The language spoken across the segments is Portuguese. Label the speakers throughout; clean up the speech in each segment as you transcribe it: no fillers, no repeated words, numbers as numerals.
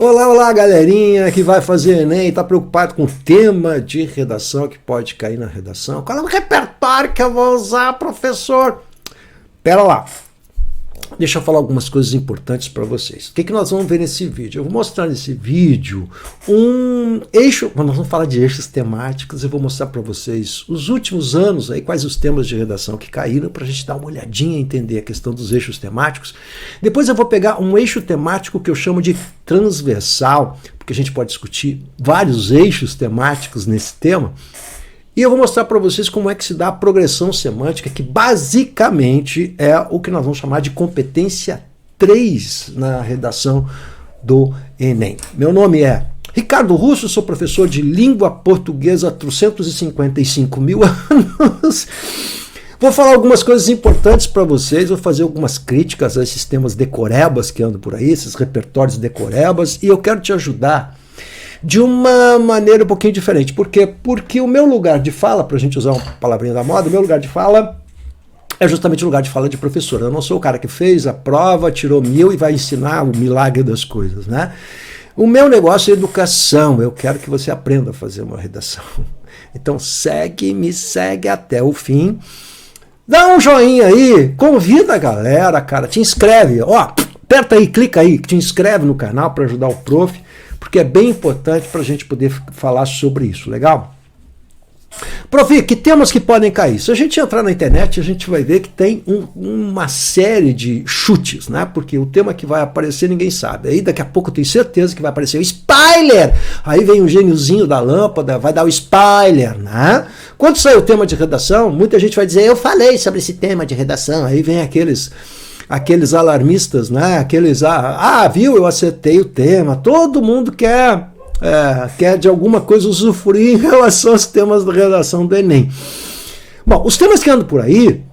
Speaker 1: Olá, olá, galerinha que vai fazer Enem e está preocupado com o tema de redação que pode cair na redação. Qual é o repertório que eu vou usar, professor? Pera lá. Deixa eu falar algumas coisas importantes para vocês. O que nós vamos ver nesse vídeo? Eu vou mostrar nesse vídeo um eixo, nós vamos falar de eixos temáticos, eu vou mostrar para vocês os últimos anos, aí, quais os temas de redação que caíram, para a gente dar uma olhadinha e entender a questão dos eixos temáticos. Depois eu vou pegar um eixo temático que eu chamo de transversal, porque a gente pode discutir vários eixos temáticos nesse tema. E eu vou mostrar para vocês como é que se dá a progressão semântica, que basicamente é o que nós vamos chamar de competência 3 na redação do Enem. Meu nome é Ricardo Russo, sou professor de língua portuguesa há 355 mil anos. Vou falar algumas coisas importantes para vocês, vou fazer algumas críticas a esses temas decorebas que andam por aí, esses repertórios decorebas, e eu quero te ajudar de uma maneira um pouquinho diferente. Por quê? Porque o meu lugar de fala, para a gente usar uma palavrinha da moda, o meu lugar de fala é justamente o lugar de fala de professor. Eu não sou o cara que fez a prova, tirou 1000 e vai ensinar o milagre das coisas, né? O meu negócio é educação, eu quero que você aprenda a fazer uma redação. Então me segue até o fim. Dá um joinha aí, convida a galera, cara, te inscreve. Ó, aperta aí, clica aí, te inscreve no canal para ajudar o prof, porque é bem importante para a gente poder falar sobre isso, legal? Prof, que temas que podem cair? Se a gente entrar na internet, a gente vai ver que tem uma série de chutes, né? Porque o tema que vai aparecer ninguém sabe. Aí daqui a pouco eu tenho certeza que vai aparecer o spoiler. Aí vem o gêniozinho da lâmpada, vai dar o spoiler, né? Quando sair o tema de redação, muita gente vai dizer, eu falei sobre esse tema de redação. Aí vem aqueles alarmistas, né? Aqueles, viu, eu acertei o tema. Todo mundo quer de alguma coisa usufruir em relação aos temas da redação do Enem. Bom, os temas que andam por aí,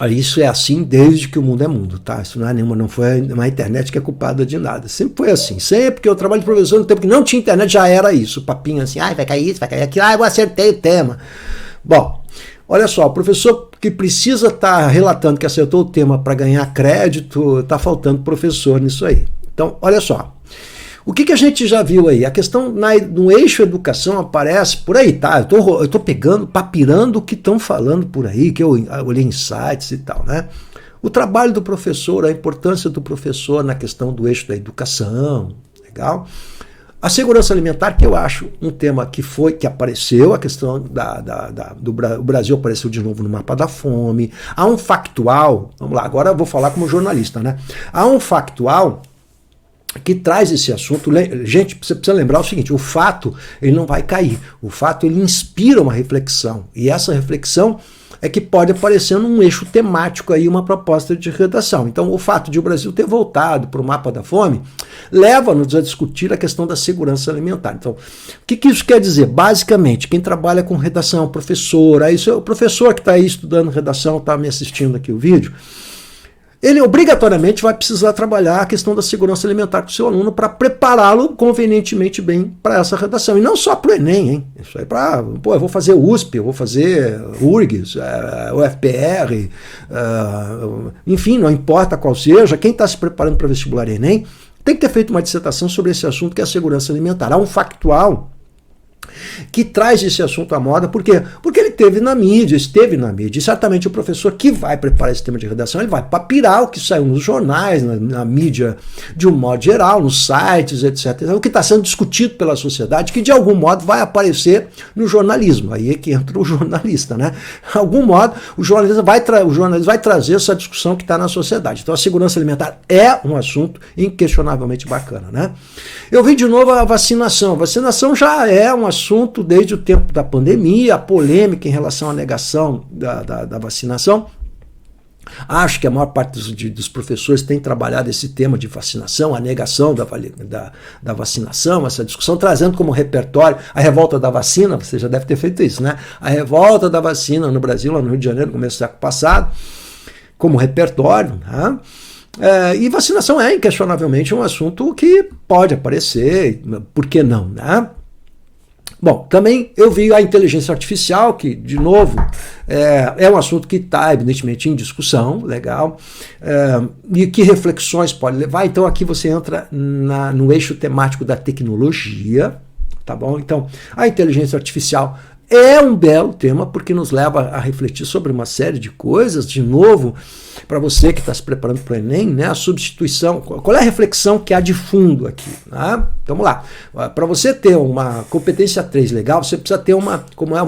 Speaker 1: isso é assim desde que o mundo é mundo, tá? Isso não foi uma internet que é culpada de nada. Sempre foi assim. Sempre que eu trabalho de professor, no tempo que não tinha internet, já era isso. Papinho assim, vai cair isso, vai cair aquilo, eu acertei o tema. Bom, olha só, o professor que precisa estar relatando que acertou o tema para ganhar crédito, está faltando professor nisso aí. Então, olha só. O que a gente já viu aí? A questão no eixo educação aparece por aí, tá? Eu tô pegando, papirando o que estão falando por aí, que eu olhei em sites e tal, né? O trabalho do professor, a importância do professor na questão do eixo da educação, legal? A segurança alimentar, que eu acho um tema que apareceu, a questão do Brasil apareceu de novo no mapa da fome. Há um factual, vamos lá, agora eu vou falar como jornalista, né? Há um factual que traz esse assunto. Gente, você precisa lembrar o seguinte, o fato ele não vai cair, o fato ele inspira uma reflexão, e essa reflexão é que pode aparecer num eixo temático aí, uma proposta de redação. Então o fato de o Brasil ter voltado para o mapa da fome leva-nos a discutir a questão da segurança alimentar. Então, o que isso quer dizer? Basicamente, quem trabalha com redação, professor, o professor que está aí estudando redação, está me assistindo aqui o vídeo, ele obrigatoriamente vai precisar trabalhar a questão da segurança alimentar com o seu aluno para prepará-lo convenientemente bem para essa redação. E não só para o Enem, hein? Isso aí eu vou fazer USP, eu vou fazer URGS, UFPR, enfim, não importa qual seja, quem está se preparando para vestibular Enem tem que ter feito uma dissertação sobre esse assunto que é a segurança alimentar. Há um factual que traz esse assunto à moda, por quê? Porque ele esteve na mídia, e certamente o professor que vai preparar esse tema de redação, ele vai papirar o que saiu nos jornais, na mídia de um modo geral, nos sites, etc. O que está sendo discutido pela sociedade, que de algum modo vai aparecer no jornalismo. Aí é que entra o jornalista, né? De algum modo, o jornalista vai trazer essa discussão que está na sociedade. Então a segurança alimentar é um assunto inquestionavelmente bacana, né? Eu vi de novo a vacinação. A vacinação já é um assunto desde o tempo da pandemia, a polêmica em relação à negação da vacinação. Acho que a maior parte dos professores tem trabalhado esse tema de vacinação, a negação da vacinação, essa discussão, trazendo como repertório a revolta da vacina. Você já deve ter feito isso, né? A revolta da vacina no Brasil, lá no Rio de Janeiro, no começo do século passado, como repertório, né? E vacinação é inquestionavelmente um assunto que pode aparecer, por que não, né? Bom, também eu vi a inteligência artificial, que, de novo, é um assunto que está, evidentemente, em discussão, legal, e que reflexões pode levar. Então, aqui você entra no eixo temático da tecnologia, tá bom? Então, a inteligência artificial é um belo tema, porque nos leva a refletir sobre uma série de coisas. De novo, para você que está se preparando para o Enem, né, a substituição, qual é a reflexão que há de fundo aqui? Né? Então, vamos lá. Para você ter uma competência 3 legal, você precisa ter como é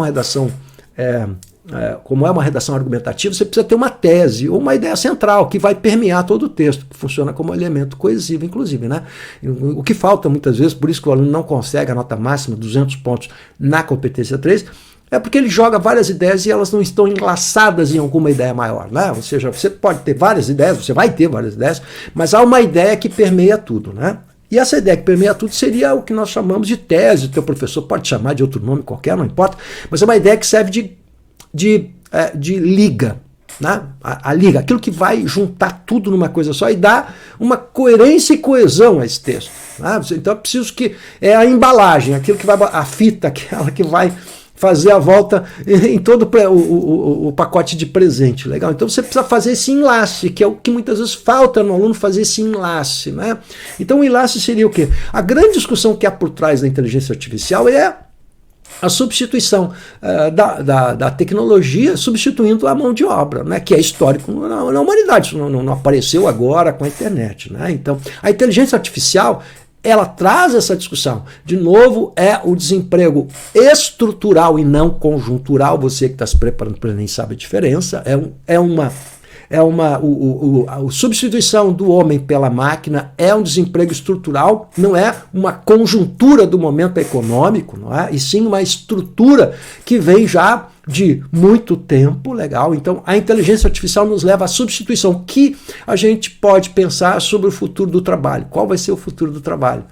Speaker 1: uma redação argumentativa, você precisa ter uma tese ou uma ideia central que vai permear todo o texto, que funciona como elemento coesivo, inclusive. Né? O que falta muitas vezes, por isso que o aluno não consegue a nota máxima, 200 pontos na competência 3, é porque ele joga várias ideias e elas não estão enlaçadas em alguma ideia maior. Né? Ou seja, você pode ter várias ideias, você vai ter várias ideias, mas há uma ideia que permeia tudo. Né? E essa ideia que permeia tudo seria o que nós chamamos de tese. O teu professor pode chamar de outro nome qualquer, não importa, mas é uma ideia que serve de liga, né? A liga, aquilo que vai juntar tudo numa coisa só e dar uma coerência e coesão a esse texto. Né? Então eu preciso que a embalagem, aquilo que vai, a fita, aquela que vai fazer a volta em todo o pacote de presente, legal? Então você precisa fazer esse enlace, que é o que muitas vezes falta no aluno, fazer esse enlace, né? Então o enlace seria o quê? A grande discussão que há por trás da inteligência artificial é a substituição da tecnologia substituindo a mão de obra, né, que é histórico na humanidade, isso não apareceu agora com a internet. Né? Então, a inteligência artificial, ela traz essa discussão. De novo, é o desemprego estrutural e não conjuntural. Você que está se preparando para o Enem sabe a diferença. A substituição do homem pela máquina é um desemprego estrutural, não é uma conjuntura do momento econômico, não é? E sim uma estrutura que vem já de muito tempo, legal? Então, a inteligência artificial nos leva à substituição, que a gente pode pensar sobre o futuro do trabalho. Qual vai ser o futuro do trabalho?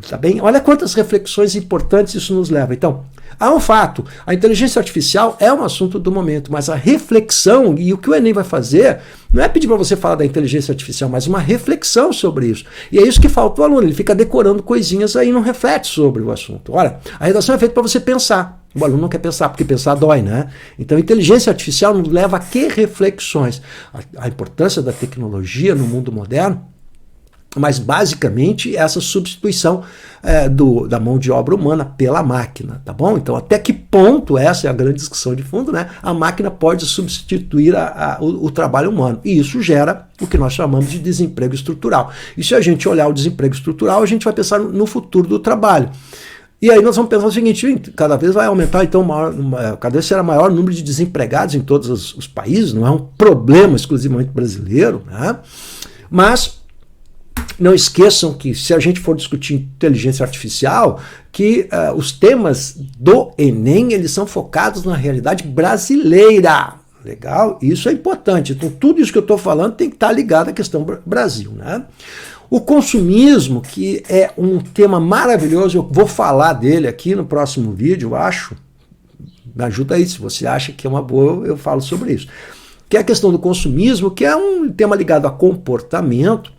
Speaker 1: Tá bem? Olha quantas reflexões importantes isso nos leva. Então, há um fato, a inteligência artificial é um assunto do momento, mas a reflexão, e o que o Enem vai fazer, não é pedir para você falar da inteligência artificial, mas uma reflexão sobre isso. E é isso que falta o aluno, ele fica decorando coisinhas aí e não reflete sobre o assunto. Olha, a redação é feita para você pensar. O aluno não quer pensar, porque pensar dói, né? Então, a inteligência artificial nos leva a que reflexões? A importância da tecnologia no mundo moderno, mas basicamente essa substituição da mão de obra humana pela máquina, tá bom? Então, até que ponto, essa é a grande discussão de fundo, né? A máquina pode substituir o trabalho humano. E isso gera o que nós chamamos de desemprego estrutural. E se a gente olhar o desemprego estrutural, a gente vai pensar no futuro do trabalho. E aí nós vamos pensar o seguinte, cada vez vai aumentar, então, cada vez será maior o número de desempregados em todos os países, não é um problema exclusivamente brasileiro, né? Mas não esqueçam que, se a gente for discutir inteligência artificial, que os temas do Enem, eles são focados na realidade brasileira. Legal? Isso é importante. Então, tudo isso que eu estou falando tem que estar ligado à questão Brasil, né? O consumismo, que é um tema maravilhoso, eu vou falar dele aqui no próximo vídeo, eu acho. Me ajuda aí, se você acha que é uma boa, eu falo sobre isso. Que é a questão do consumismo, que é um tema ligado a comportamento,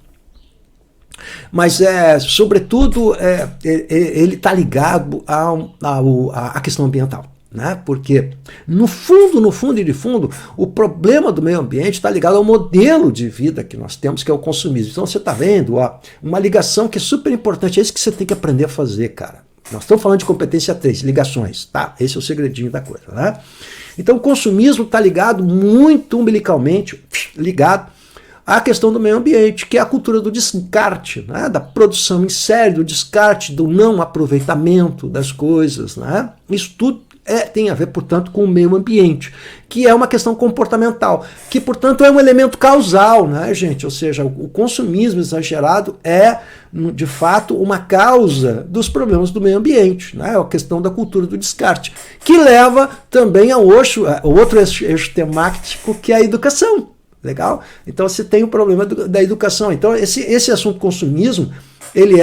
Speaker 1: mas, sobretudo, ele está ligado à questão ambiental. Né? Porque, no fundo e de fundo, o problema do meio ambiente está ligado ao modelo de vida que nós temos, que é o consumismo. Então você está vendo uma ligação que é super importante. É isso que você tem que aprender a fazer, cara. Nós estamos falando de competência 3, ligações, tá? Esse é o segredinho da coisa, né? Então o consumismo está ligado muito umbilicalmente, ligado à questão do meio ambiente, que é a cultura do descarte, né? Da produção em série, do descarte, do não aproveitamento das coisas, né? Isso tudo tem a ver, portanto, com o meio ambiente, que é uma questão comportamental, que, portanto, é um elemento causal, né, gente? Ou seja, o consumismo exagerado é, de fato, uma causa dos problemas do meio ambiente, né? A questão da cultura do descarte, que leva também ao outro eixo temático, que é a educação. Legal? Então, você tem o problema da educação. Então, esse assunto consumismo, ele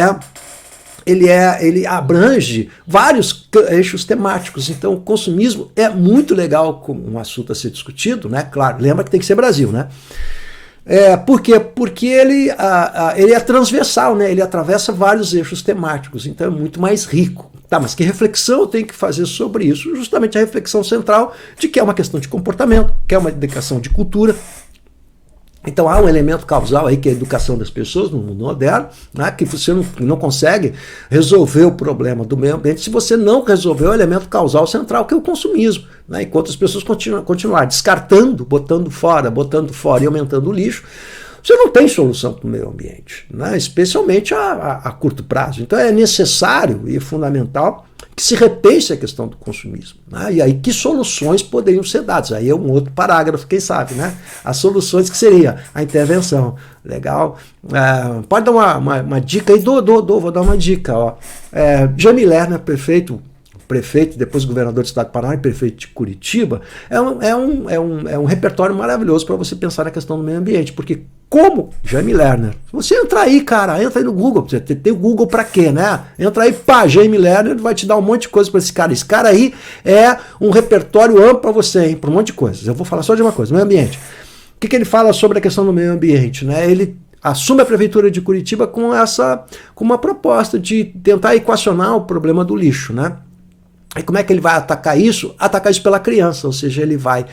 Speaker 1: abrange vários eixos temáticos. Então, o consumismo é muito legal como um assunto a ser discutido, né? Claro, lembra que tem que ser Brasil, né? Por quê? Porque ele é transversal, né? Ele atravessa vários eixos temáticos, então é muito mais rico. Tá, mas que reflexão eu tenho que fazer sobre isso? Justamente a reflexão central de que é uma questão de comportamento, que é uma educação de cultura. Então há um elemento causal aí que é a educação das pessoas no mundo moderno, né, que você não consegue resolver o problema do meio ambiente se você não resolver o elemento causal central, que é o consumismo. Né, enquanto as pessoas continuar descartando, botando fora e aumentando o lixo, você não tem solução para o meio ambiente, né, especialmente a curto prazo. Então é necessário e fundamental que se repense a questão do consumismo. Né? E aí, que soluções poderiam ser dadas? Aí é um outro parágrafo, quem sabe, né? As soluções que seria a intervenção. Legal? Pode dar uma dica aí, vou dar uma dica. Ó. Jaime Lerner, prefeito, depois governador do estado do Paraná e prefeito de Curitiba, é um repertório maravilhoso para você pensar na questão do meio ambiente, porque como Jaime Lerner, você entra aí, cara, entra aí no Google, você tem o Google para quê, né? Entra aí, pá, Jaime Lerner vai te dar um monte de coisa para esse cara. Esse cara aí é um repertório amplo para você, hein, para um monte de coisas. Eu vou falar só de uma coisa, meio ambiente. O que ele fala sobre a questão do meio ambiente, né? Ele assume a prefeitura de Curitiba com uma proposta de tentar equacionar o problema do lixo, né? E como é que ele vai atacar isso? Atacar isso pela criança, ou seja, ele vai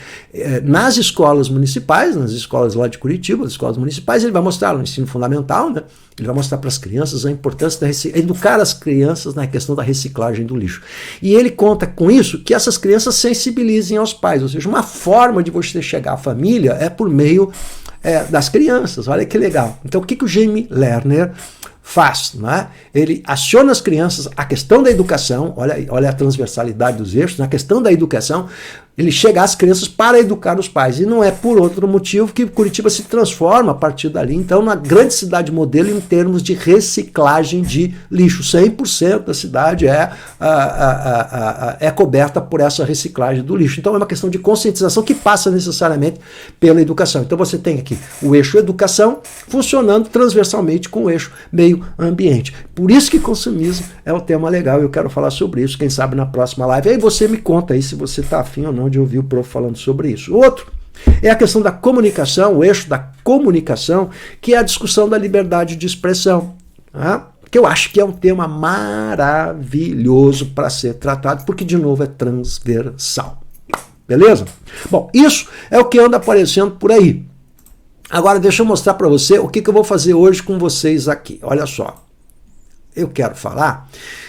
Speaker 1: nas escolas municipais, nas escolas lá de Curitiba, nas escolas municipais, ele vai mostrar no ensino fundamental, né? Ele vai mostrar para as crianças a importância educar as crianças na questão da reciclagem do lixo. E ele conta com isso que essas crianças sensibilizem aos pais, ou seja, uma forma de você chegar à família é por meio das crianças. Olha que legal. Então o que o Jaime Lerner faz, né? Ele aciona as crianças, a questão da educação, olha a transversalidade dos eixos, na questão da educação, ele chega às crianças para educar os pais, e não é por outro motivo que Curitiba se transforma a partir dali, então, na grande cidade modelo em termos de reciclagem de lixo. 100% da cidade é coberta por essa reciclagem do lixo. Então é uma questão de conscientização que passa necessariamente pela educação. Então você tem aqui o eixo educação funcionando transversalmente com o eixo meio ambiente. Por isso que consumismo é um tema legal, eu quero falar sobre isso, quem sabe na próxima live. Aí você me conta aí se você está afim ou não de ouvir o prof falando sobre isso. Outro é a questão da comunicação, o eixo da comunicação, que é a discussão da liberdade de expressão, tá? Que eu acho que é um tema maravilhoso para ser tratado, porque, de novo, é transversal. Beleza? Bom, isso é o que anda aparecendo por aí. Agora, deixa eu mostrar para você o que eu vou fazer hoje com vocês aqui. Olha só. Eu quero falar.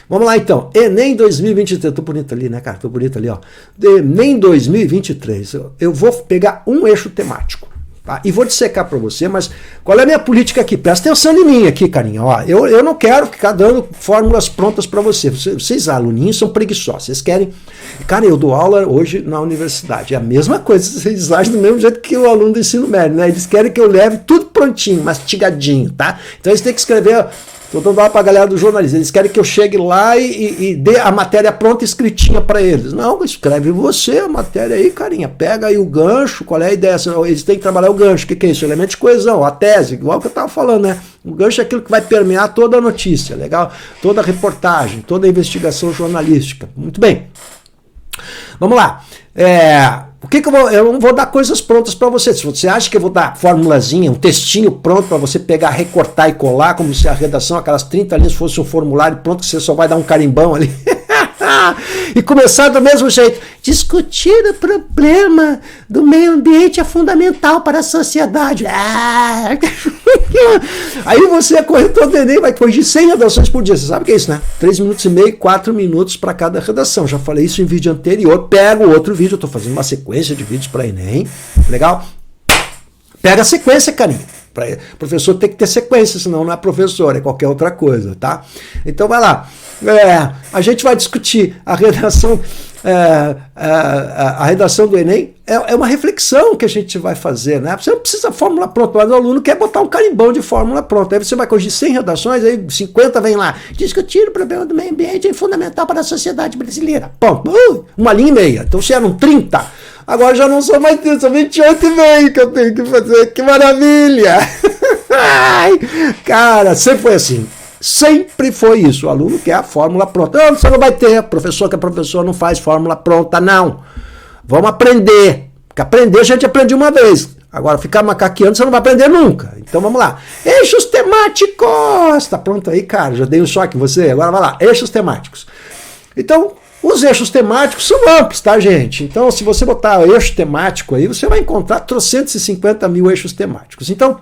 Speaker 1: Vamos lá, então. Enem 2023. Tô bonito ali, né, cara? Tô bonito ali, ó. Enem 2023. Eu vou pegar um eixo temático. Tá? E vou dissecar para você, mas qual é a minha política aqui? Presta atenção em mim aqui, carinha. Ó, eu não quero ficar dando fórmulas prontas para você. Vocês, aluninhos, são preguiçosos. Vocês querem... Cara, eu dou aula hoje na universidade. É a mesma coisa. Vocês agem do mesmo jeito que o aluno do ensino médio, né? Eles querem que eu leve tudo prontinho, mastigadinho, tá? Então eles têm que escrever... Estou dando aula para a galera do jornalismo. Eles querem que eu chegue lá e dê a matéria pronta escritinha para eles. Não, escreve você a matéria aí, carinha. Pega aí o gancho, qual é a ideia? Eles têm que trabalhar o gancho. O que é isso? Elemento de coesão, a tese, igual que eu estava falando, né? O gancho é aquilo que vai permear toda a notícia, legal? Toda a reportagem, toda a investigação jornalística. Muito bem. Vamos lá. O que eu vou... Eu não vou dar coisas prontas para você. Se você acha que eu vou dar formulazinha, um textinho pronto para você pegar, recortar e colar, como se a redação, aquelas 30 linhas, fosse um formulário pronto, que você só vai dar um carimbão ali e começar do mesmo jeito. Discutir o problema do meio ambiente é fundamental para a sociedade. Aí você é corretor do Enem, vai corrigir 100 redações por dia. Você sabe o que é isso, né? 3 minutos e meio, 4 minutos para cada redação. Já falei isso em vídeo anterior. Pega o outro vídeo, eu estou fazendo uma sequência de vídeos para Enem. Legal? Pega a sequência, carinha. O professor tem que ter sequência, senão não é professor, é qualquer outra coisa, tá? Então vai lá. A gente vai discutir a redação, a redação do Enem. É uma reflexão que a gente vai fazer, né? Você não precisa de fórmula pronta, mas o aluno quer botar um carimbão de fórmula pronta. Aí você vai corrigir 100 redações, aí 50 vem lá. Discutir o problema do meio ambiente é fundamental para a sociedade brasileira. Pô, uma linha e meia. Então se eram 30, agora já não são mais 30, são 28,5 que eu tenho que fazer. Que maravilha! Ai, cara, sempre foi assim. Sempre foi isso. O aluno quer a fórmula pronta. Não, você não vai ter. Professor que é professor não faz fórmula pronta, não. Vamos aprender. Porque aprender a gente aprende uma vez. Agora, ficar macaqueando você não vai aprender nunca. Então vamos lá. Eixos temáticos. Tá pronto aí, cara? Já dei um choque em você? Agora vai lá. Eixos temáticos. Então, os eixos temáticos são amplos, tá, gente? Então, se você botar eixo temático aí, você vai encontrar 350 mil eixos temáticos. Então,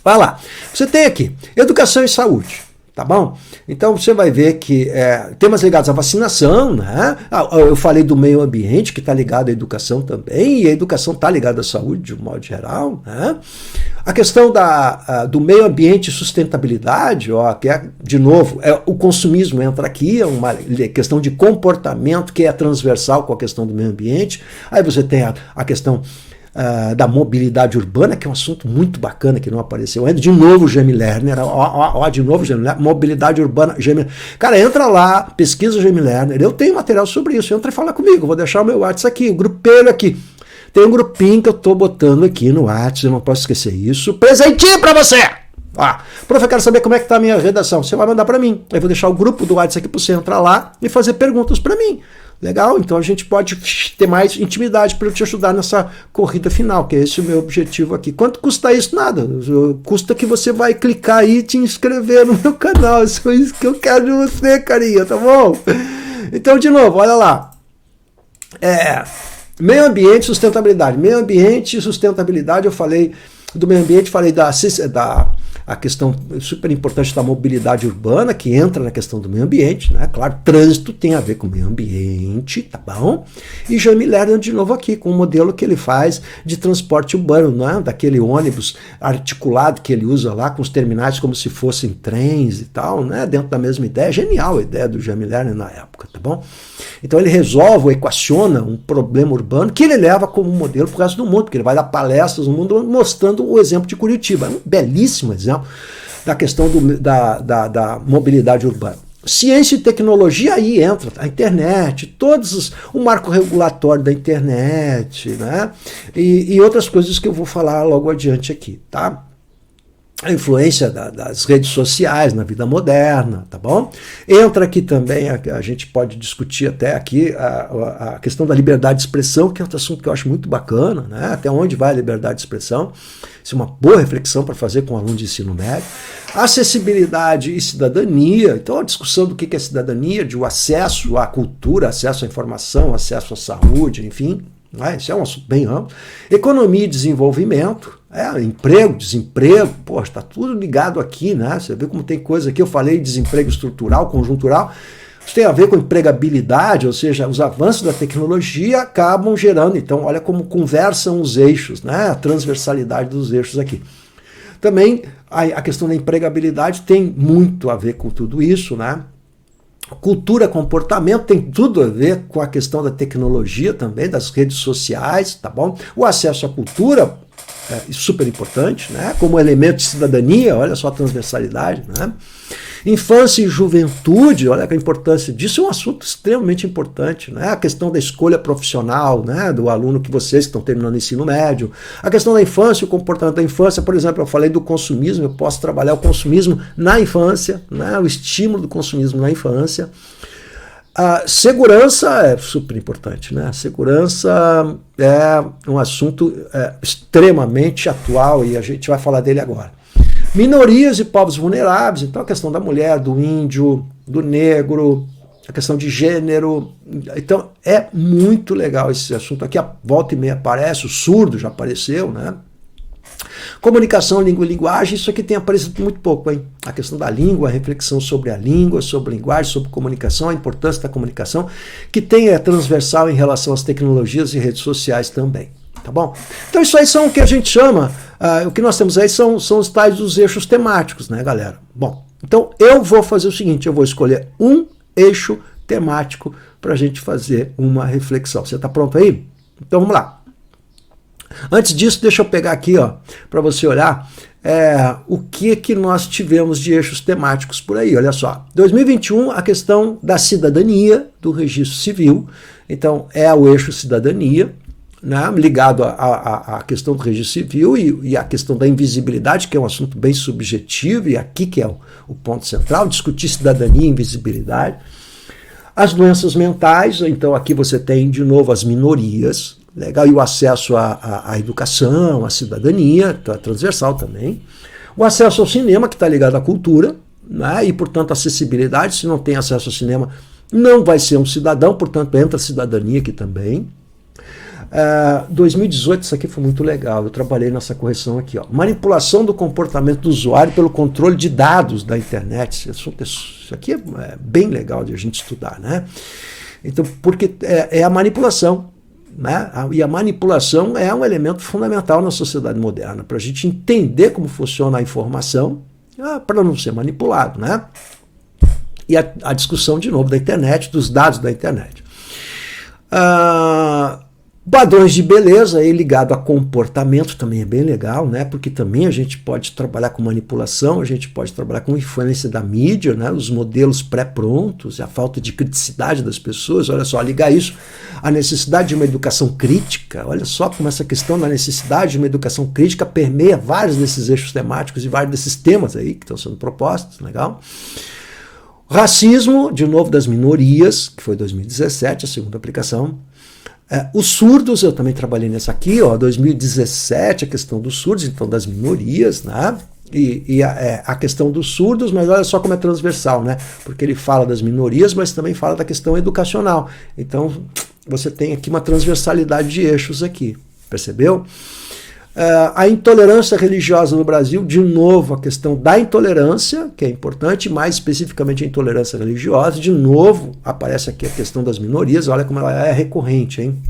Speaker 1: vai lá. Você tem aqui educação e saúde, tá bom? Então, você vai ver que temas ligados à vacinação, né? Eu falei do meio ambiente, que está ligado à educação também, e a educação está ligada à saúde, de um modo geral, né? A questão do meio ambiente e sustentabilidade, ó, que de novo, o consumismo entra aqui, é uma questão de comportamento que é transversal com a questão do meio ambiente. Aí você tem a questão da mobilidade urbana, que é um assunto muito bacana que não apareceu ainda. De novo, Jaime Lerner, de novo, Jaime Lerner, mobilidade urbana, Cara, entra lá, pesquisa o Jaime Lerner, eu tenho material sobre isso, entra e fala comigo, vou deixar o meu WhatsApp aqui, o grupelho aqui. Tem um grupinho que eu tô botando aqui no WhatsApp, eu não posso esquecer isso. Presentinho pra você! Prof, eu quero saber como é que tá a minha redação. Você vai mandar para mim. Eu vou deixar o grupo do WhatsApp aqui para você entrar lá e fazer perguntas para mim. Legal? Então a gente pode ter mais intimidade para eu te ajudar nessa corrida final, que é esse o meu objetivo aqui. Quanto custa isso? Nada. Custa que você vai clicar aí e te inscrever no meu canal. Isso é isso que eu quero de você, carinha, tá bom? Então, de novo, olha lá. Meio ambiente e sustentabilidade. Meio ambiente e sustentabilidade, eu falei do meio ambiente, falei a questão super importante da mobilidade urbana, que entra na questão do meio ambiente, né? Claro, trânsito tem a ver com o meio ambiente, tá bom? E Jaime Lerner de novo aqui, com o modelo que ele faz de transporte urbano, né? Daquele ônibus articulado que ele usa lá, com os terminais como se fossem trens e tal, né? Dentro da mesma ideia. Genial a ideia do Jaime Lerner na época, tá bom? Então ele resolve ou equaciona um problema urbano que ele leva como modelo para o resto do mundo, porque ele vai dar palestras no mundo mostrando o exemplo de Curitiba. É um belíssimo exemplo da questão da mobilidade urbana. Ciência e tecnologia, aí entra a internet, o marco regulatório da internet, né? E outras coisas que eu vou falar logo adiante aqui, tá? A influência das redes sociais na vida moderna, tá bom? Entra aqui também, a gente pode discutir até aqui a questão da liberdade de expressão, que é outro assunto que eu acho muito bacana, né? Até onde vai a liberdade de expressão? Isso é uma boa reflexão para fazer com um aluno de ensino médio. Acessibilidade e cidadania, então a discussão do que é cidadania, de o acesso à cultura, acesso à informação, acesso à saúde, enfim, isso é um assunto bem amplo. Economia e desenvolvimento, emprego, desemprego, está tudo ligado aqui, né? Você vê como tem coisa aqui, eu falei desemprego estrutural, conjuntural, isso tem a ver com empregabilidade, ou seja, os avanços da tecnologia acabam gerando, então olha como conversam os eixos, né? A transversalidade dos eixos aqui. Também a questão da empregabilidade tem muito a ver com tudo isso, né? Cultura, comportamento tem tudo a ver com a questão da tecnologia também, das redes sociais, tá bom? O acesso à cultura é super importante, né? Como elemento de cidadania, olha só a transversalidade, né? Infância e juventude, olha a importância disso, é um assunto extremamente importante, né? A questão da escolha profissional, né? Do aluno que vocês que estão terminando o ensino médio, a questão da infância, o comportamento da infância, por exemplo, eu falei do consumismo, eu posso trabalhar o consumismo na infância, né? O estímulo do consumismo na infância. A segurança é super importante, né? A segurança é um assunto extremamente atual e a gente vai falar dele agora. Minorias e povos vulneráveis, então a questão da mulher, do índio, do negro, a questão de gênero. Então é muito legal esse assunto aqui, a volta e meia aparece, o surdo já apareceu, né? Comunicação, língua e linguagem, isso aqui tem aparecido muito pouco, hein? A questão da língua, a reflexão sobre a língua, sobre linguagem, sobre comunicação, a importância da comunicação, que tem transversal em relação às tecnologias e redes sociais também, tá bom? Então isso aí são o que a gente chama, o que nós temos aí são os tais dos eixos temáticos, né, galera? Bom, então eu vou fazer o seguinte, eu vou escolher um eixo temático para a gente fazer uma reflexão. Você está pronto aí? Então vamos lá. Antes disso, deixa eu pegar aqui, para você olhar o que nós tivemos de eixos temáticos por aí. Olha só, 2021, a questão da cidadania, do registro civil. Então, é o eixo cidadania, né, ligado à questão do registro civil e à questão da invisibilidade, que é um assunto bem subjetivo, e aqui que é o ponto central, discutir cidadania e invisibilidade. As doenças mentais, então aqui você tem de novo as minorias, legal, e o acesso à educação, à cidadania, tá transversal também. O acesso ao cinema, que está ligado à cultura, né, e portanto a acessibilidade, se não tem acesso ao cinema, não vai ser um cidadão, portanto entra a cidadania aqui também. 2018, isso aqui foi muito legal, eu trabalhei nessa correção aqui, ó. Manipulação do comportamento do usuário pelo controle de dados da internet. Isso aqui é bem legal de a gente estudar, né? Então, porque é a manipulação, né? E a manipulação é um elemento fundamental na sociedade moderna, para a gente entender como funciona a informação, para não ser manipulado, né? E a discussão, de novo, da internet, dos dados da internet. Padrões de beleza aí ligado a comportamento também é bem legal, né? Porque também a gente pode trabalhar com manipulação, a gente pode trabalhar com influência da mídia, né? Os modelos pré-prontos, a falta de criticidade das pessoas. Olha só, ligar isso à necessidade de uma educação crítica. Olha só como essa questão da necessidade de uma educação crítica permeia vários desses eixos temáticos e vários desses temas aí que estão sendo propostos, legal? Racismo, de novo, das minorias, que foi 2017, a segunda aplicação. Os surdos, eu também trabalhei nessa aqui, ó, 2017, a questão dos surdos, então das minorias, né? E a questão dos surdos, mas olha só como é transversal, né? Porque ele fala das minorias, mas também fala da questão educacional. Então, você tem aqui uma transversalidade de eixos aqui, percebeu? A intolerância religiosa no Brasil, de novo, a questão da intolerância, que é importante, mais especificamente a intolerância religiosa, de novo, aparece aqui a questão das minorias, olha como ela é recorrente, hein?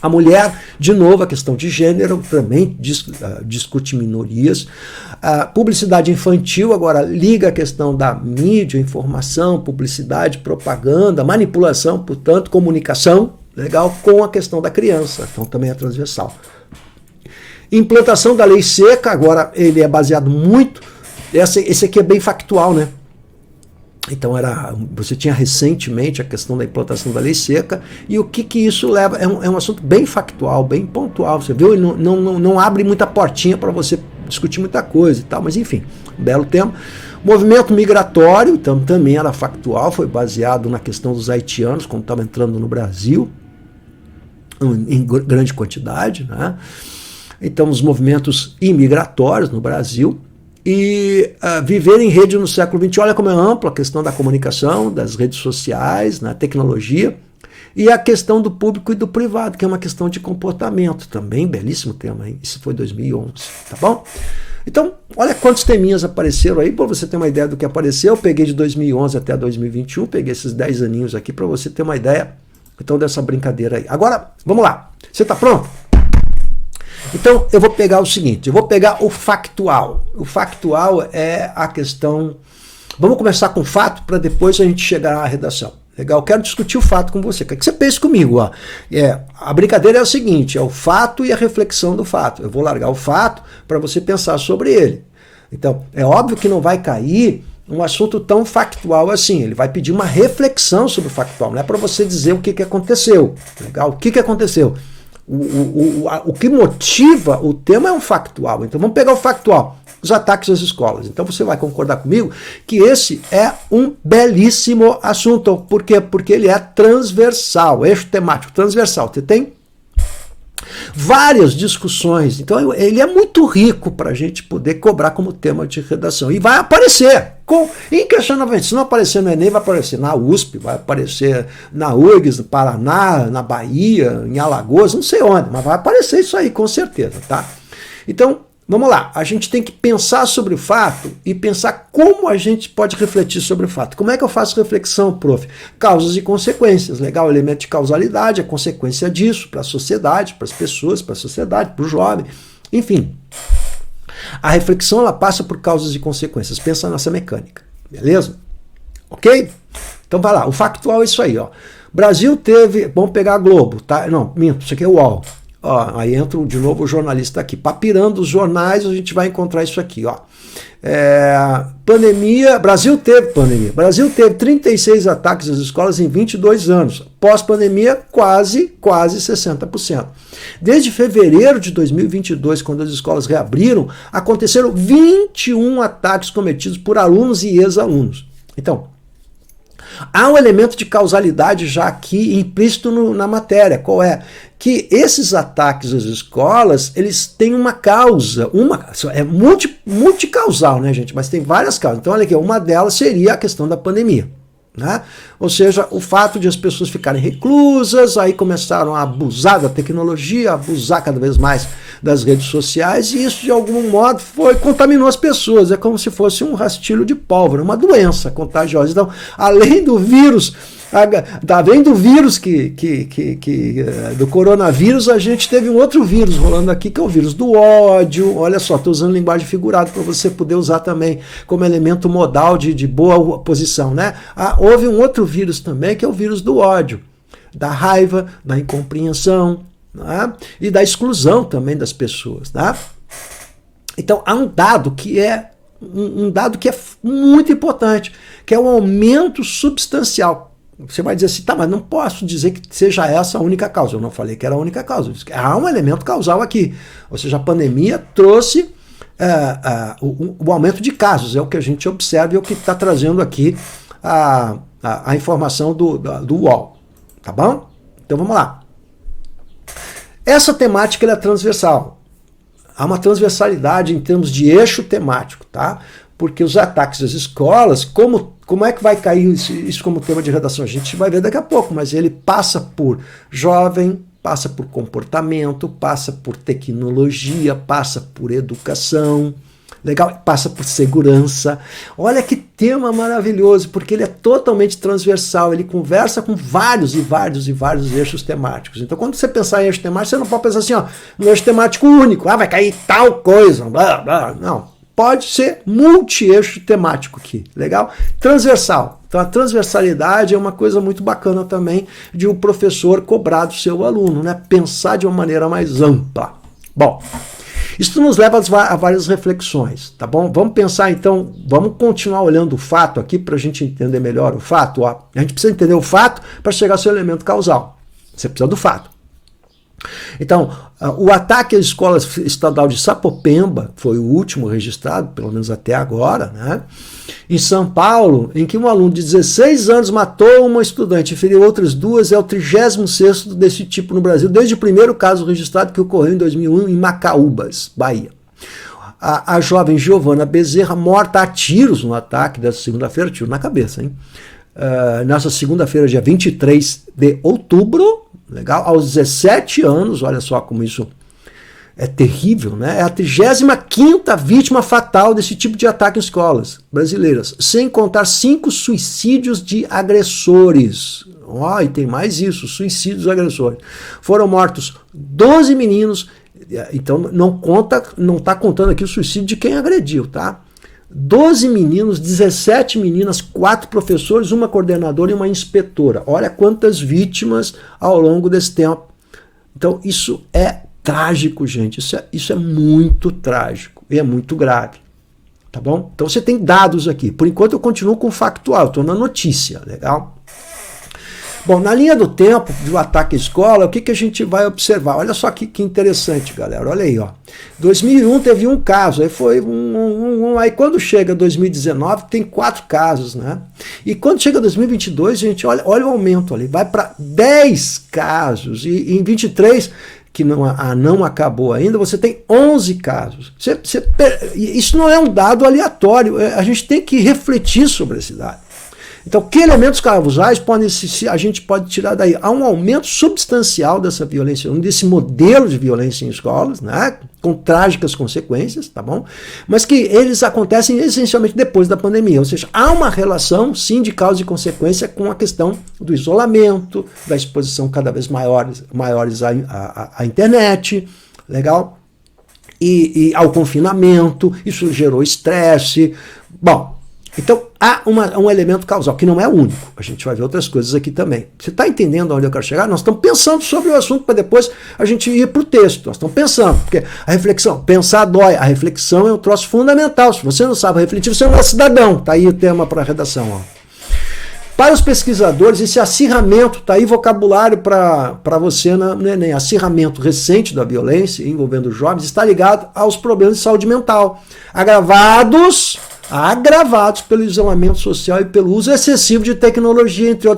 Speaker 1: A mulher, de novo, a questão de gênero, também discute minorias. A publicidade infantil, agora, liga a questão da mídia, informação, publicidade, propaganda, manipulação, portanto, comunicação, legal, com a questão da criança, então também é transversal. Implantação da lei seca, agora ele é baseado muito, esse aqui é bem factual, né? Então você tinha recentemente a questão da implantação da lei seca, e o que isso leva, é um assunto bem factual, bem pontual, você viu? Ele não abre muita portinha para você discutir muita coisa e tal, mas enfim, um belo tema. Movimento migratório, então também era factual, foi baseado na questão dos haitianos, quando estavam entrando no Brasil, em grande quantidade, né? Então, os movimentos imigratórios no Brasil e viver em rede no século XX. Olha como é ampla a questão da comunicação, das redes sociais, na tecnologia, e a questão do público e do privado, que é uma questão de comportamento. Também, belíssimo tema, hein? Isso foi 2011, tá bom? Então, olha quantos teminhas apareceram aí, para você ter uma ideia do que apareceu. Eu peguei de 2011 até 2021, peguei esses 10 aninhos aqui para você ter uma ideia, então, dessa brincadeira aí. Agora, vamos lá. Você está pronto? Então, eu vou pegar o seguinte, eu vou pegar o factual. O factual é a questão... Vamos começar com o fato para depois a gente chegar à redação. Legal? Eu quero discutir o fato com você. Quero que você pense comigo. Ó. A brincadeira é o seguinte, é o fato e a reflexão do fato. Eu vou largar o fato para você pensar sobre ele. Então, é óbvio que não vai cair um assunto tão factual assim. Ele vai pedir uma reflexão sobre o factual. Não é para você dizer o que aconteceu. Legal? O que aconteceu? O que motiva o tema é um factual. Então vamos pegar o factual, os ataques às escolas. Então você vai concordar comigo que esse é um belíssimo assunto. Por quê? Porque ele é transversal, eixo temático transversal. Você tem várias discussões. Então ele é muito rico para a gente poder cobrar como tema de redação. E vai aparecer inquestionavelmente. Se não aparecer no Enem, vai aparecer na USP, vai aparecer na URGS, no Paraná, na Bahia, em Alagoas, não sei onde, mas vai aparecer isso aí, com certeza, tá? Então, vamos lá. A gente tem que pensar sobre o fato e pensar como a gente pode refletir sobre o fato. Como é que eu faço reflexão, prof? Causas e consequências. Legal? O elemento de causalidade, a consequência disso para a sociedade, para as pessoas, para a sociedade, para o jovem. Enfim, a reflexão ela passa por causas e consequências. Pensa nessa mecânica. Beleza? Ok? Então vai lá. O factual é isso aí. Ó. Brasil teve... Vamos pegar a Globo. Tá? Não, minto. Isso aqui é o UOL. Ó, aí entra de novo o jornalista aqui. Papirando os jornais, a gente vai encontrar isso aqui. Ó. Pandemia, Brasil teve 36 ataques às escolas em 22 anos. Pós-pandemia, quase 60%. Desde fevereiro de 2022, quando as escolas reabriram, aconteceram 21 ataques cometidos por alunos e ex-alunos. Então, há um elemento de causalidade já aqui implícito na matéria. Qual é? Que esses ataques às escolas, eles têm uma causa, é multicausal, né, gente? Mas tem várias causas. Então, olha aqui, uma delas seria a questão da pandemia. né? Ou seja, o fato de as pessoas ficarem reclusas, aí começaram a abusar da tecnologia, a abusar cada vez mais das redes sociais, e isso de algum modo contaminou as pessoas. É como se fosse um rastilho de pólvora, uma doença contagiosa. Então, além do vírus, do coronavírus, a gente teve um outro vírus rolando aqui, que é o vírus do ódio. Olha só, estou usando linguagem figurada para você poder usar também como elemento modal de boa posição, né? Houve um outro vírus também, que é o vírus do ódio, da raiva, da incompreensão, né? E da exclusão também das pessoas, tá? Então, há um dado que é muito importante, que é o aumento substancial. Você vai dizer assim, tá, mas não posso dizer que seja essa a única causa. Eu não falei que era a única causa. Há um elemento causal aqui. Ou seja, a pandemia trouxe o aumento de casos. É o que a gente observa e é o que está trazendo aqui a informação do UOL. Tá bom? Então vamos lá. Essa temática ela é transversal. Há uma transversalidade em termos de eixo temático, tá? Porque os ataques às escolas, como é que vai cair isso como tema de redação? A gente vai ver daqui a pouco, mas ele passa por jovem, passa por comportamento, passa por tecnologia, passa por educação, legal? Passa por segurança. Olha que tema maravilhoso, porque ele é totalmente transversal, ele conversa com vários eixos temáticos. Então, quando você pensar em eixo temático, você não pode pensar assim, ó, no eixo temático único, vai cair tal coisa, blá, blá, não. Pode ser multi-eixo temático aqui, legal? Transversal. Então a transversalidade é uma coisa muito bacana também de um professor cobrar do seu aluno, né? Pensar de uma maneira mais ampla. Bom, isso nos leva a várias reflexões, tá bom? Vamos pensar então, vamos continuar olhando o fato aqui para a gente entender melhor o fato. Ó. A gente precisa entender o fato para chegar ao seu elemento causal. Você precisa do fato. Então, o ataque à escola estadual de Sapopemba foi o último registrado, pelo menos até agora, né? Em São Paulo, em que um aluno de 16 anos matou uma estudante e feriu outras duas, é o 36º desse tipo no Brasil, desde o primeiro caso registrado que ocorreu em 2001 em Macaúbas, Bahia. A jovem Giovana Bezerra, morta a tiros no ataque dessa segunda-feira, tiro na cabeça, hein? Nessa segunda-feira, dia 23 de outubro, legal? Aos 17 anos, olha só como isso é terrível, né? É a 35ª vítima fatal desse tipo de ataque em escolas brasileiras, sem contar 5 suicídios de agressores. E tem mais isso, suicídios de agressores. Foram mortos 12 meninos, então não está contando aqui o suicídio de quem agrediu, tá? 12 meninos, 17 meninas, 4 professores, uma coordenadora e uma inspetora. Olha quantas vítimas ao longo desse tempo. Então isso é trágico, gente. Isso é muito trágico e é muito grave. Tá bom? Então você tem dados aqui. Por enquanto eu continuo com o factual, estou na notícia, legal? Bom, na linha do tempo do ataque à escola, o que a gente vai observar? Olha só que interessante, galera. Olha aí, ó. 2001 teve um caso, aí foi aí quando chega 2019 tem 4 casos, né? E quando chega 2022, gente, olha o aumento ali, vai para 10 casos e em 23 que não acabou ainda, você tem 11 casos. Isso não é um dado aleatório, a gente tem que refletir sobre esse dado. Então, que elementos causais a gente pode tirar daí? Há um aumento substancial dessa violência, desse modelo de violência em escolas, né, com trágicas consequências, tá bom? Mas que eles acontecem essencialmente depois da pandemia, ou seja, há uma relação, sim, de causa e consequência com a questão do isolamento, da exposição cada vez maiores à internet, legal? E ao confinamento, isso gerou estresse. Bom, então, há um elemento causal, que não é único. A gente vai ver outras coisas aqui também. Você está entendendo onde eu quero chegar? Nós estamos pensando sobre o assunto para depois a gente ir para o texto. Nós estamos pensando, porque a reflexão, pensar dói. A reflexão é um troço fundamental. Se você não sabe refletir, você não é cidadão. Está aí o tema para a redação. Ó. Para os pesquisadores, esse acirramento, está aí vocabulário para você no Enem. Acirramento recente da violência envolvendo jovens está ligado aos problemas de saúde mental, agravados pelo isolamento social e pelo uso excessivo de tecnologia, entre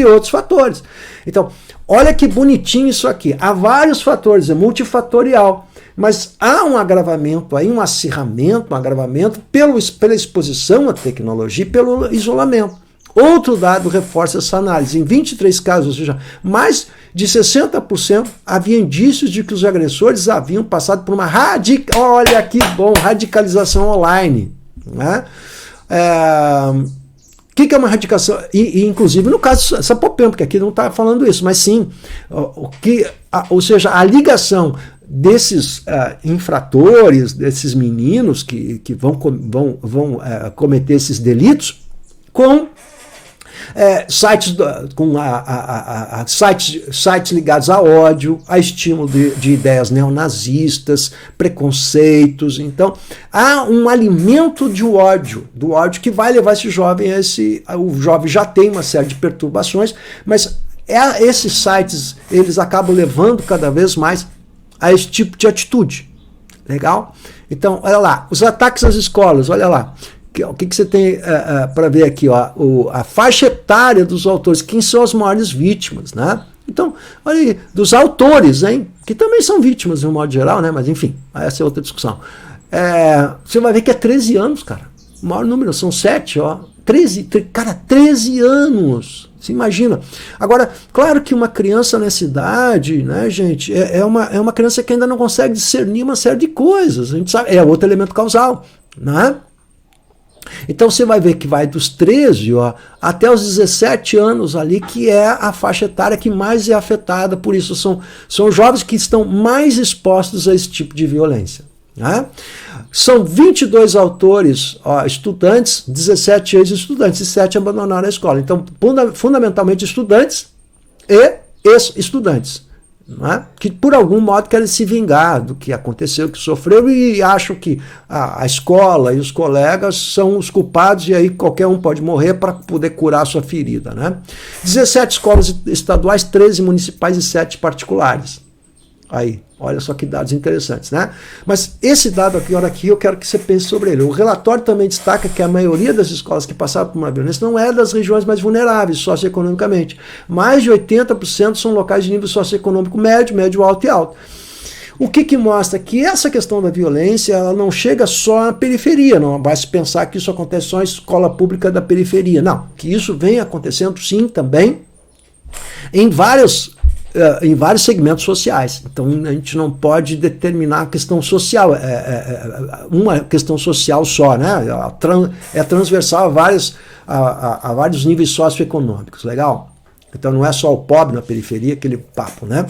Speaker 1: outros fatores. Então, olha que bonitinho isso aqui. Há vários fatores, é multifatorial, mas há um agravamento aí, um acirramento, pela exposição à tecnologia e pelo isolamento. Outro dado reforça essa análise. Em 23 casos, ou seja, mais de 60% havia indícios de que os agressores haviam passado por uma olha que bom, radicalização online. Né? O que é uma radicalização? E inclusive no caso Sapopemba, porque aqui não está falando isso, mas sim, ou seja, a ligação desses infratores, desses meninos que vão cometer esses delitos com sites, sites ligados a ódio, a estímulo de ideias neonazistas, preconceitos. Então, há um alimento do ódio que vai levar esse jovem o jovem já tem uma série de perturbações, mas esses sites, eles acabam levando cada vez mais a esse tipo de atitude. Legal? Então, olha lá, os ataques às escolas, olha lá. O que você tem para ver aqui? Ó, a faixa etária dos autores, quem são as maiores vítimas, né? Então, olha aí, dos autores, hein? Que também são vítimas, de um modo geral, né? Mas enfim, essa é outra discussão. Você vai ver que é 13 anos, cara. O maior número, são 7, ó. 13 anos. Você imagina. Agora, claro que uma criança nessa idade, né, gente, é uma criança que ainda não consegue discernir uma série de coisas. A gente sabe, é outro elemento causal, né? Então você vai ver que vai dos 13 até os 17 anos ali, que é a faixa etária que mais é afetada por isso. São jovens que estão mais expostos a esse tipo de violência. Né? São 22 autores, estudantes, 17 ex-estudantes e 7 abandonaram a escola. Então, fundamentalmente estudantes e ex-estudantes. Né? Que por algum modo querem se vingar do que aconteceu, que sofreu, e acham que a escola e os colegas são os culpados e aí qualquer um pode morrer para poder curar a sua ferida. Né? 17 escolas estaduais, 13 municipais e 7 particulares. Aí, olha só que dados interessantes, né? Mas esse dado aqui, eu quero que você pense sobre ele. O relatório também destaca que a maioria das escolas que passaram por uma violência não é das regiões mais vulneráveis socioeconomicamente. Mais de 80% são locais de nível socioeconômico médio, médio, alto e alto. O que mostra que essa questão da violência, ela não chega só à periferia, não vai se pensar que isso acontece só em escola pública da periferia. Não, que isso vem acontecendo sim também em vários segmentos sociais. Então a gente não pode determinar a questão social, uma questão social só, né? É transversal a vários níveis socioeconômicos, legal? Então não é só o pobre na periferia, aquele papo, né?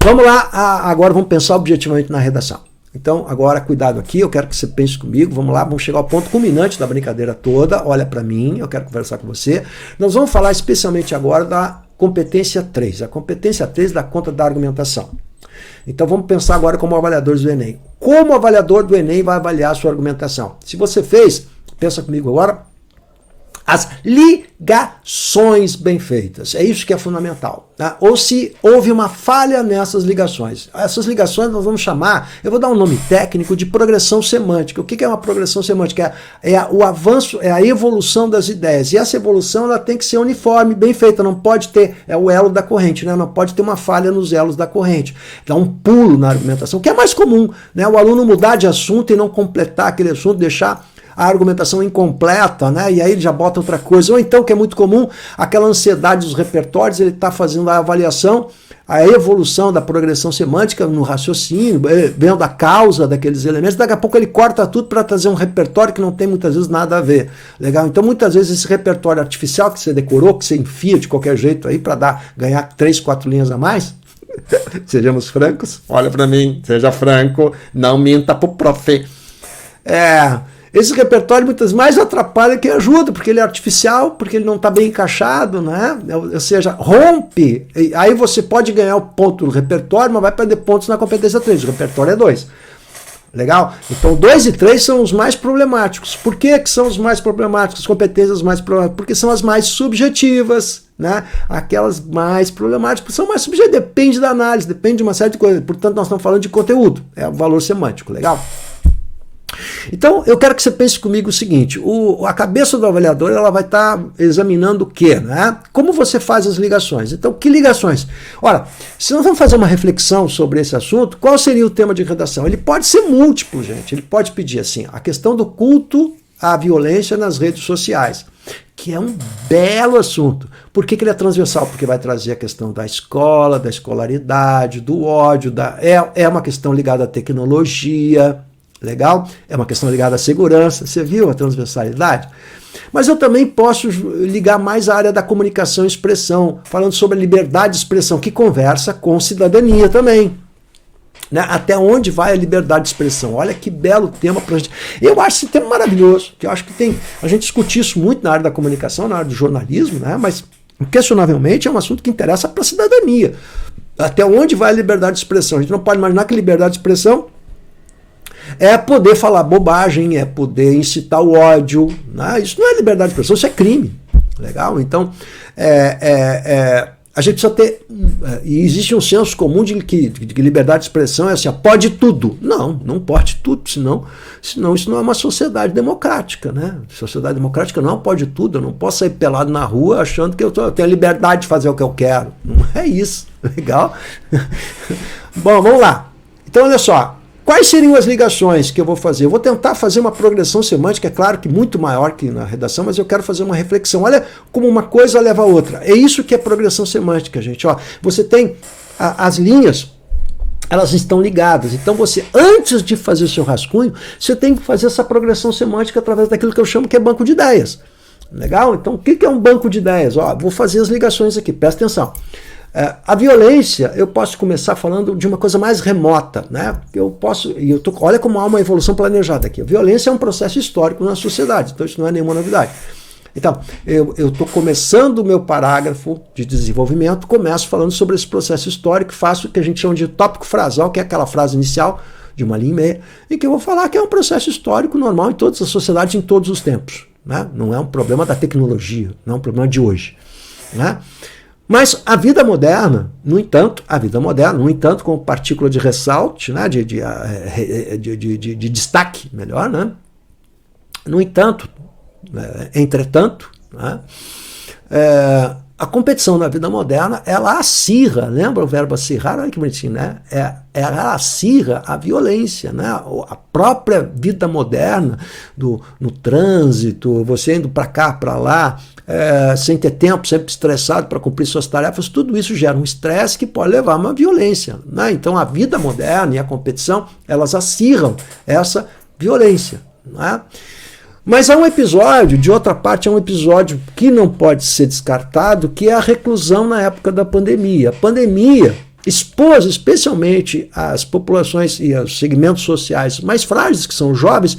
Speaker 1: Vamos lá, agora vamos pensar objetivamente na redação. Então, agora, cuidado aqui, eu quero que você pense comigo, vamos lá, vamos chegar ao ponto culminante da brincadeira toda, olha para mim, eu quero conversar com você. Nós vamos falar especialmente agora da competência 3, a competência 3 dá conta da argumentação. Então vamos pensar agora como avaliadores do Enem. Como o avaliador do Enem vai avaliar a sua argumentação? Se você fez, pensa comigo agora, as ligações bem feitas. É isso que é fundamental. Tá? Ou se houve uma falha nessas ligações. Essas ligações nós vamos chamar, eu vou dar um nome técnico, de progressão semântica. O que é uma progressão semântica? É o avanço, é a evolução das ideias. E essa evolução ela tem que ser uniforme, bem feita. Não pode ter, é o elo da corrente, né? Não pode ter uma falha nos elos da corrente. Dá um pulo na argumentação, que é mais comum, né? O aluno mudar de assunto e não completar aquele assunto, deixar a argumentação incompleta, né? E aí ele já bota outra coisa. Ou então, que é muito comum, aquela ansiedade dos repertórios, ele está fazendo a avaliação, a evolução da progressão semântica no raciocínio, vendo a causa daqueles elementos, daqui a pouco ele corta tudo para trazer um repertório que não tem muitas vezes nada a ver. Legal? Então, muitas vezes esse repertório artificial que você decorou, que você enfia de qualquer jeito aí para ganhar 3, 4 linhas a mais, sejamos francos, olha para mim, seja franco, não minta pro profe. Esse repertório muitas vezes mais atrapalha que ajuda, porque ele é artificial, porque ele não está bem encaixado, né? Ou seja, rompe. Aí você pode ganhar o ponto do repertório, mas vai perder pontos na competência 3. O repertório é 2. Legal? Então 2 e 3 são os mais problemáticos. Por que são os mais problemáticos? As competências mais problemáticas? Porque são as mais subjetivas, né? Aquelas mais problemáticas são mais subjetivas. Depende da análise, depende de uma série de coisas. Portanto, nós estamos falando de conteúdo. É o valor semântico. Legal? Então, eu quero que você pense comigo o seguinte, a cabeça do avaliador ela vai estar examinando o quê? Né? Como você faz as ligações? Então, que ligações? Ora, se nós vamos fazer uma reflexão sobre esse assunto, qual seria o tema de redação? Ele pode ser múltiplo, gente. Ele pode pedir assim, a questão do culto a violência nas redes sociais, que é um belo assunto. Por que ele é transversal? Porque vai trazer a questão da escola, da escolaridade, do ódio, é uma questão ligada à tecnologia, legal? É uma questão ligada à segurança. Você viu a transversalidade? Mas eu também posso ligar mais à área da comunicação e expressão, falando sobre a liberdade de expressão, que conversa com cidadania também. Né? Até onde vai a liberdade de expressão? Olha que belo tema pra gente. Eu acho esse tema maravilhoso, que eu acho que a gente discute isso muito na área da comunicação, na área do jornalismo, né? Mas inquestionavelmente é um assunto que interessa para a cidadania. Até onde vai a liberdade de expressão? A gente não pode imaginar que liberdade de expressão é poder falar bobagem, é poder incitar o ódio. Né? Isso não é liberdade de expressão, isso é crime. Legal? Então, a gente precisa ter... E existe um senso comum de que liberdade de expressão é assim, pode tudo. Não pode tudo, senão isso não é uma sociedade democrática. Né? Sociedade democrática não pode tudo, eu não posso sair pelado na rua achando que eu tenho a liberdade de fazer o que eu quero. Não é isso. Legal? Bom, vamos lá. Então, olha só. Quais seriam as ligações que eu vou fazer? Eu vou tentar fazer uma progressão semântica, é claro que muito maior que na redação, mas eu quero fazer uma reflexão. Olha como uma coisa leva a outra. É isso que é progressão semântica, gente. Ó, você tem as linhas, elas estão ligadas. Então você, antes de fazer o seu rascunho, você tem que fazer essa progressão semântica através daquilo que eu chamo que é banco de ideias. Legal? Então o que é um banco de ideias? Ó, vou fazer as ligações aqui, presta atenção. A violência, eu posso começar falando de uma coisa mais remota, né? Olha como há uma evolução planejada aqui. A violência é um processo histórico na sociedade, então isso não é nenhuma novidade. Então, eu estou começando o meu parágrafo de desenvolvimento, começo falando sobre esse processo histórico, faço o que a gente chama de tópico frasal, que é aquela frase inicial de uma linha e meia, e que eu vou falar que é um processo histórico normal em todas as sociedades, em todos os tempos. Né? Não é um problema da tecnologia, não é um problema de hoje. Né? Mas a vida moderna, no entanto, com partícula de ressalte, né, de destaque, melhor, né? No entanto, entretanto, né, a competição na vida moderna, ela acirra, lembra o verbo acirrar? Olha que bonitinho, né? Ela acirra a violência, né? A própria vida moderna, no trânsito, você indo para cá, para lá, sem ter tempo, sempre estressado para cumprir suas tarefas, tudo isso gera um estresse que pode levar a uma violência. Né? Então a vida moderna e a competição, elas acirram essa violência. Né? Mas há um episódio, de outra parte, é um episódio que não pode ser descartado, que é a reclusão na época da pandemia. A pandemia expôs especialmente as populações e os segmentos sociais mais frágeis, que são os jovens.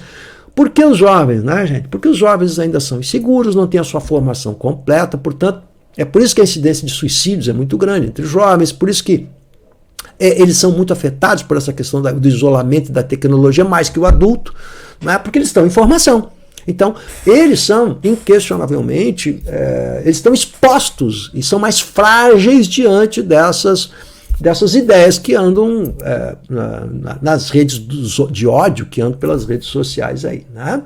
Speaker 1: Por que os jovens, né, gente? Porque os jovens ainda são inseguros, não têm a sua formação completa, portanto, é por isso que a incidência de suicídios é muito grande entre os jovens, por isso que eles são muito afetados por essa questão do isolamento e da tecnologia, mais que o adulto, né, porque eles estão em formação. Então, eles são, inquestionavelmente, eles estão expostos e são mais frágeis diante dessas ideias que andam nas redes de ódio, que andam pelas redes sociais aí, né?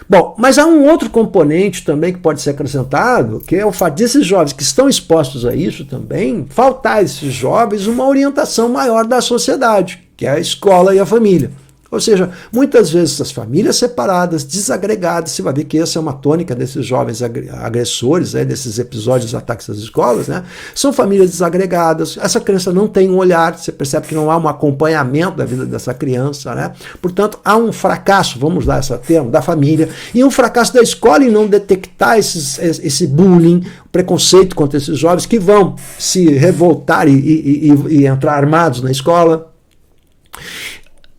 Speaker 1: Bom, mas há um outro componente também que pode ser acrescentado, que é o fato desses jovens que estão expostos a isso também, faltar a esses jovens uma orientação maior da sociedade, que é a escola e a família. Ou seja, muitas vezes as famílias separadas, desagregadas, você vai ver que essa é uma tônica desses jovens agressores, desses episódios de ataques às escolas, né? São famílias desagregadas, essa criança não tem um olhar, você percebe que não há um acompanhamento da vida dessa criança, né? Portanto, há um fracasso, vamos usar esse termo, da família, e um fracasso da escola em não detectar esse bullying, preconceito contra esses jovens que vão se revoltar e entrar armados na escola.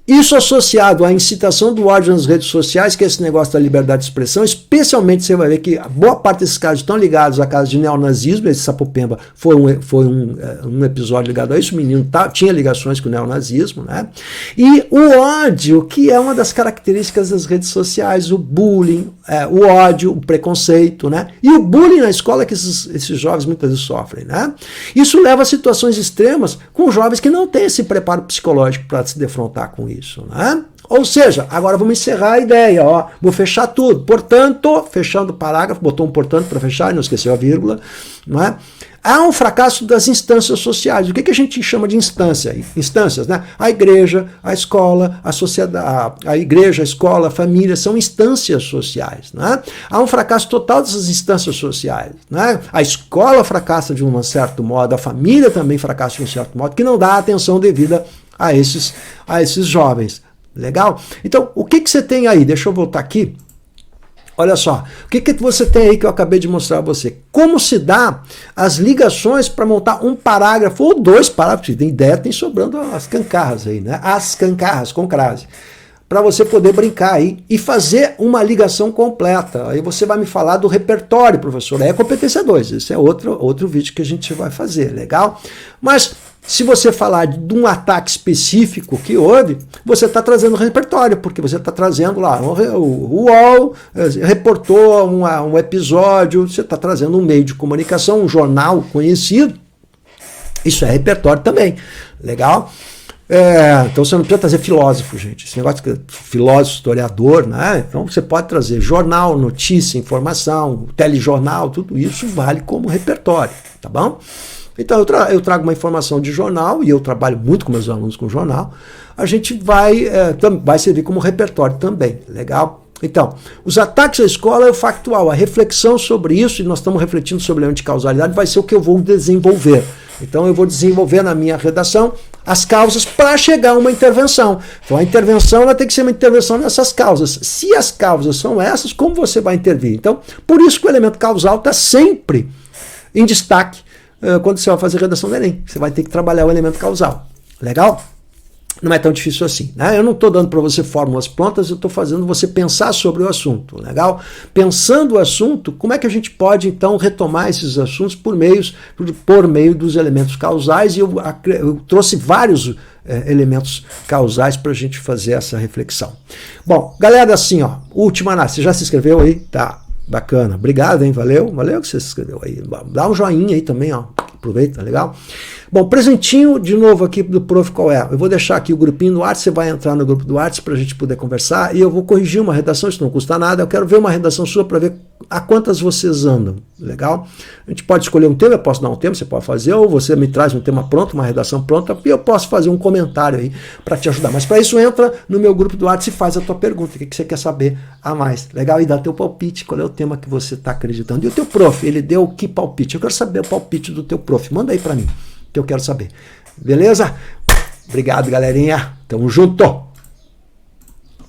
Speaker 1: Isso associado à incitação do ódio nas redes sociais, que é esse negócio da liberdade de expressão, especialmente você vai ver que a boa parte desses casos estão ligados a casos de neonazismo. Esse Sapopemba foi um episódio ligado a isso, o menino tinha ligações com o neonazismo, né? E o ódio, que é uma das características das redes sociais, o bullying, o ódio, o preconceito, né? E o bullying na escola que esses jovens muitas vezes sofrem, né? Isso leva a situações extremas com jovens que não têm esse preparo psicológico para se defrontar com isso. Né? Ou seja, agora vamos encerrar a ideia, ó, vou fechar tudo. Portanto, fechando o parágrafo, botou um portanto para fechar e não esqueceu a vírgula, não é? Há um fracasso das instâncias sociais. O que a gente chama de instância? Instâncias, né? A igreja, a escola, a sociedade, a igreja, a escola, a família, são instâncias sociais. Né? Há um fracasso total dessas instâncias sociais. Né? A escola fracassa de um certo modo, a família também fracassa de um certo modo, que não dá a atenção devida a esses jovens. Legal? Então, o que você tem aí? Deixa eu voltar aqui. Olha só, o que você tem aí que eu acabei de mostrar a você? Como se dá as ligações para montar um parágrafo ou 2 parágrafos, tem ideia, tem sobrando as cancarras aí, né? As cancarras, com crase. Para você poder brincar aí e fazer uma ligação completa. Aí você vai me falar do repertório, professor. Aí é competência 2, esse é outro vídeo que a gente vai fazer, legal? Mas se você falar de um ataque específico que houve, você está trazendo repertório, porque você está trazendo lá, o UOL reportou um episódio, você está trazendo um meio de comunicação, um jornal conhecido, isso é repertório também, legal? Então você não precisa trazer filósofo, gente, esse negócio de filósofo, historiador, né? Então você pode trazer jornal, notícia, informação, telejornal, tudo isso vale como repertório, tá bom? Então eu trago uma informação de jornal, e eu trabalho muito com meus alunos com jornal, a gente vai servir como repertório também, legal? Então, os ataques à escola é o factual, a reflexão sobre isso, e nós estamos refletindo sobre a anticausalidade, vai ser o que eu vou desenvolver. Então eu vou desenvolver na minha redação as causas para chegar a uma intervenção. Então a intervenção ela tem que ser uma intervenção nessas causas. Se as causas são essas, como você vai intervir? Então, por isso que o elemento causal está sempre em destaque quando você vai fazer redação do Enem. Você vai ter que trabalhar o elemento causal. Legal? Não é tão difícil assim, né? Eu não estou dando para você fórmulas prontas, eu estou fazendo você pensar sobre o assunto, legal? Pensando o assunto, como é que a gente pode, então, retomar esses assuntos por meio dos elementos causais, e eu trouxe vários elementos causais para a gente fazer essa reflexão. Bom, galera, assim, ó, última análise, você já se inscreveu aí? Tá, bacana, obrigado, hein, valeu que você se inscreveu aí, dá um joinha aí também, ó, aproveita, legal? Bom, presentinho de novo aqui do Prof. Qual é? Eu vou deixar aqui o grupinho do WhatsApp, você vai entrar no grupo do WhatsApp para a gente poder conversar, e eu vou corrigir uma redação, isso não custa nada, eu quero ver uma redação sua para ver a quantas vocês andam, legal? A gente pode escolher um tema, eu posso dar um tema, você pode fazer, ou você me traz um tema pronto, uma redação pronta, e eu posso fazer um comentário aí para te ajudar. Mas para isso entra no meu grupo do WhatsApp e faz a tua pergunta, o que você quer saber a mais, legal? E dá teu palpite, qual é o tema que você está acreditando. E o teu prof, ele deu que palpite? Eu quero saber o palpite do teu prof, manda aí para mim, que eu quero saber. Beleza? Obrigado, galerinha. Tamo junto.